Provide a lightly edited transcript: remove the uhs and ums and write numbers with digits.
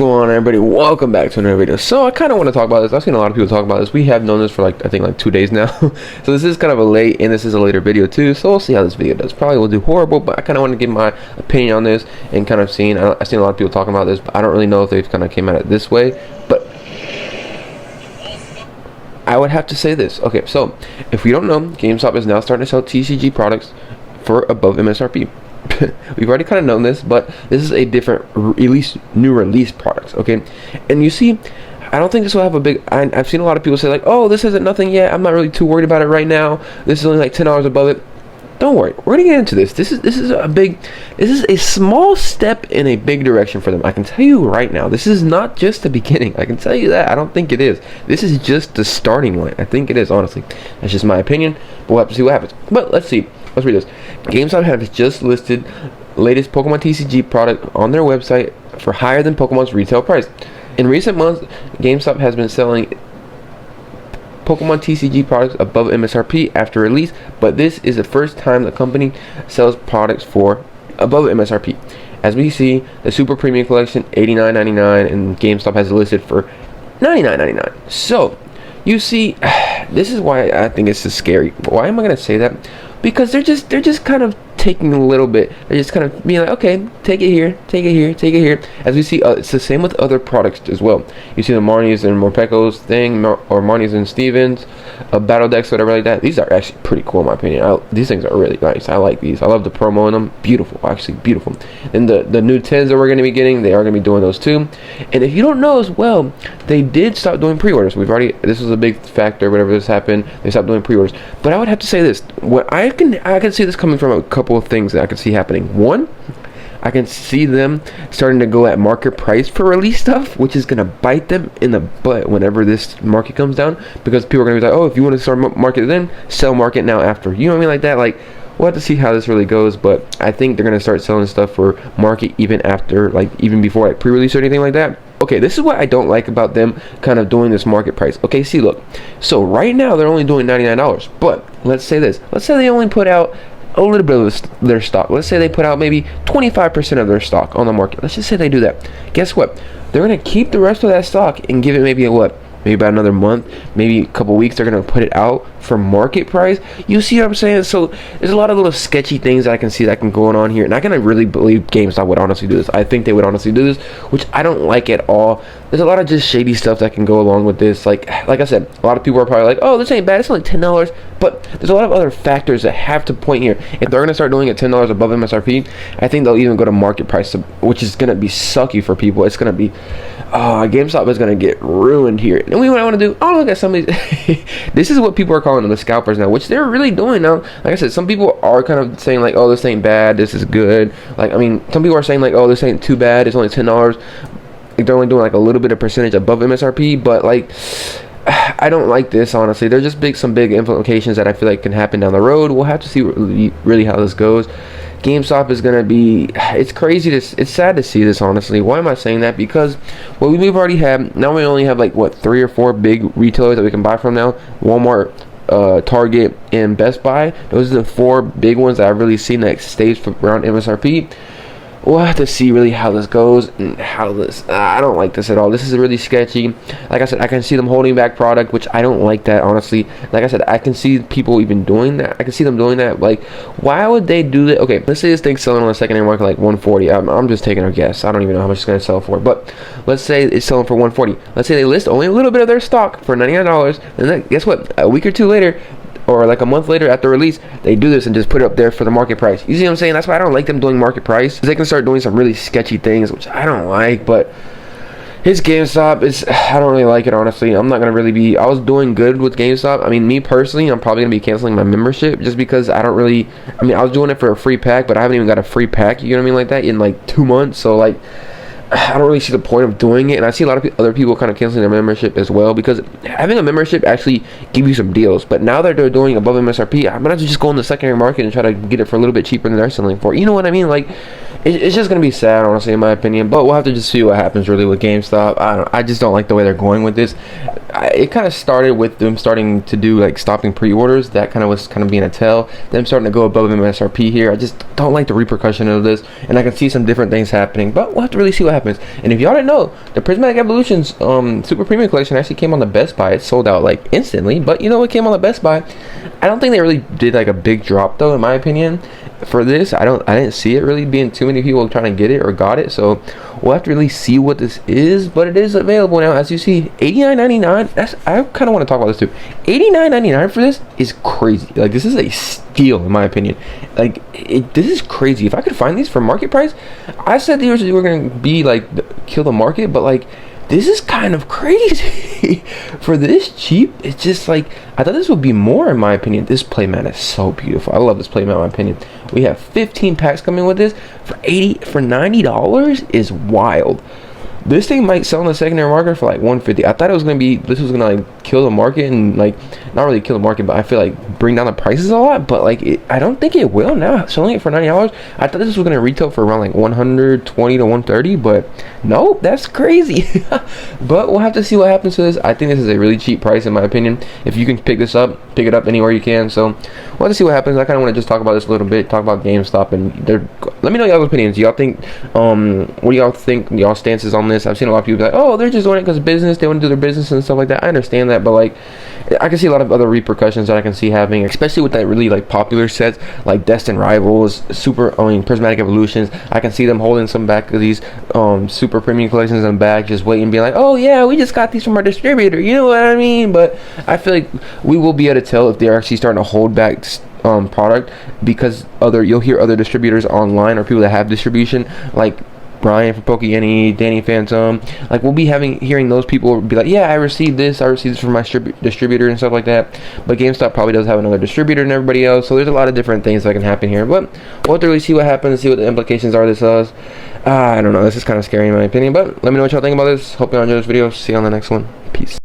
going on, everybody? Welcome back to another video. So I kind of want to talk about this. I've seen a lot of people talk about this. We have known this for I think 2 days now. So this is kind of a late, and this is a later video too, so we'll see how this video does. Probably will do horrible, but I kind of want to give my opinion on this and kind of I've seen a lot of people talking about this, but I don't really know if they've kind of came at it this way. But I would have to say this. Okay, so if we don't know, GameStop is now starting to sell TCG products for above MSRp. We've already kind of known this, but this is a different new release products. Okay, and you see, I don't think this will have a big. I've seen a lot of people say like, oh, this isn't nothing yet, I'm not really too worried about it right now, this is only like $10 above it. Don't worry, we're gonna get into this. This is a small step in a big direction for them. I can tell you right now, this is not just the beginning. I can tell you that. I don't think it is. This is just the starting line. I think it is, honestly. That's just my opinion, but we'll have to see what happens. But let's see. Let's read this. GameStop has just listed latest Pokemon TCG product on their website for higher than Pokemon's retail price. In recent months, GameStop has been selling Pokemon TCG products above MSRp after release, but this is the first time the company sells products for above MSRp. As we see, the Super Premium Collection $89.99 and GameStop has it listed for $99.99. So you see, this is why I think it's so scary. Why am I gonna say that? Because they're just kind of taking a little bit. They're just kind of being like, okay, take it here, take it here, take it here. As we see, it's the same with other products as well. You see the Marnies and Morpekos thing, or Marnies and Stevens, battle decks, whatever like that. These are actually pretty cool in my opinion. These things are really nice. I like these. I love the promo in them. Beautiful, actually beautiful. And the new 10s that we're going to be getting, they are going to be doing those too. And if you don't know as well, they did stop doing pre-orders. This was a big factor whenever this happened. They stopped doing pre-orders. But I would have to say this. What I can see this coming from a couple of things that I can see happening. One, I can see them starting to go at market price for release stuff, which is going to bite them in the butt whenever this market comes down, because people are going to be like, oh, if you want to start market then, sell market now after. You know what I mean? Like that. Like, we'll have to see how this really goes, but I think they're going to start selling stuff for market even after, even before pre-release or anything like that. Okay, this is what I don't like about them kind of doing this market price. Okay, see, look. So right now they're only doing $99, but let's say this. Let's say they only put out a little bit of their stock. Let's say they put out maybe 25% of their stock on the market. Let's just say they do that. Guess what? They're going to keep the rest of that stock and give it maybe maybe about another month, maybe a couple weeks. They're going to put it out for market price. You see what I'm saying? So there's a lot of little sketchy things that I can see that can go on here, and I can really believe GameStop would honestly do this. I think they would honestly do this, which I don't like at all. There's a lot of just shady stuff that can go along with this. Like I said, a lot of people are probably like, oh, this ain't bad, it's only $10, but there's a lot of other factors that have to point here. If they're going to start doing it $10 above MSRP, I think they'll even go to market price, which is going to be sucky for people. It's going to be, GameStop is going to get ruined here. And what I want to do, look at some of these. This is what people are calling them, the scalpers now, which they're really doing now. Like I said, some people are kind of saying like, oh, this ain't bad, this is good. Some people are saying like, oh, this ain't too bad, it's only $10. They're only doing like a little bit of percentage above MSRP, but I don't like this, honestly. There's just some big implications that I feel like can happen down the road. We'll have to see really how this goes. GameStop is going to be, it's crazy, it's sad to see this, honestly. Why am I saying that? Because we've already had, now we only have 3 or 4 big retailers that we can buy from now. Walmart, Target, and Best Buy. Those are the 4 big ones that I've really seen that stays around MSRP. We'll have to see really how this goes and how this. I don't like this at all. This is really sketchy. Like I said, I can see them holding back product, which I don't like that, honestly. Like I said, I can see people even doing that. I can see them doing that. Like, why would they do that? Okay, let's say this thing's selling on the secondary market like $140. I'm just taking a guess. I don't even know how much it's going to sell for. But let's say it's selling for $140. Let's say they list only a little bit of their stock for $99. And then guess what? A week or 2 later, or like a month later after release, they do this and just put it up there for the market price. You see what I'm saying? That's why I don't like them doing market price. They can start doing some really sketchy things, which I don't like. But his GameStop I don't really like it, honestly. I'm not gonna really be. I was doing good with GameStop. I mean, me personally, I'm probably gonna be canceling my membership just because I don't really. I mean, I was doing it for a free pack, but I haven't even got a free pack. You know what I mean, like that in 2 months. So I don't really see the point of doing it, and I see a lot of other people kind of canceling their membership as well, because having a membership actually gives you some deals. But now that they're doing above MSRP, I'm gonna just go in the secondary market and try to get it for a little bit cheaper than they're selling for. You know what I mean? it's just gonna be sad, honestly, in my opinion. But we'll have to just see what happens really with GameStop. I just don't like the way they're going with this. It kind of started with them starting to do like stopping pre-orders. That kind of was kind of being a tell. Them starting to go above MSRP here. I just don't like the repercussion of this, and I can see some different things happening. But we'll have to really see what happens. And if y'all didn't know, the Prismatic Evolutions Super Premium Collection actually came on the Best Buy. It sold out like instantly. But you know what came on the Best Buy? I don't think they really did like a big drop though, in my opinion. For this, I didn't see it really being too many people trying to get it or got it, so we'll have to really see what this is. But it is available now, as you see. $89.99. That's, I kind of want to talk about this too. $89.99 for this is crazy. Like, this is a steal in my opinion. Like, this is crazy. If I could find these for market price, I said these were gonna be like kill the market, but like, this is kind of crazy for this cheap. It's just like, I thought this would be more in my opinion. This playmat is so beautiful. I love this playmat in my opinion. We have 15 packs coming with this for $90 is wild. This thing might sell in the secondary market for like $150. I thought it was gonna be, this was gonna like kill the market and like, not really kill the market, but I feel like bring down the prices a lot. But like, I don't think it will now. Selling it for $90. I thought this was gonna retail for around like $120 to $130, but no, that's crazy. But we'll have to see what happens to this. I think this is a really cheap price in my opinion. If you can pick this up, pick it up anywhere you can. So we'll have to see what happens. I kind of want to just talk about this a little bit, talk about GameStop, and let me know y'all's opinions. Y'all think, what do y'all think? Y'all stances on this? I've seen a lot of people be like, oh, they're just doing it because business. They want to do their business and stuff like that. I understand that, but like, I can see a lot of other repercussions that I can see happening, especially with that really like popular sets like Destined Rivals, Prismatic Evolutions. I can see them holding some back of these super premium collections and back, just waiting and being like, oh yeah, we just got these from our distributor, you know what I mean? But I feel like we will be able to tell if they're actually starting to hold back product, because you'll hear other distributors online or people that have distribution, like Brian from Pokeyeni, Danny Phantom, like we'll be hearing those people be like, yeah, I received this from my distributor and stuff like that. But GameStop probably does have another distributor and everybody else, so there's a lot of different things that can happen here. But we'll have to really see what happens, see what the implications are. This I don't know, this is kind of scary in my opinion, but let me know what y'all think about this. Hope y'all enjoy this video. See you on the next one. Peace.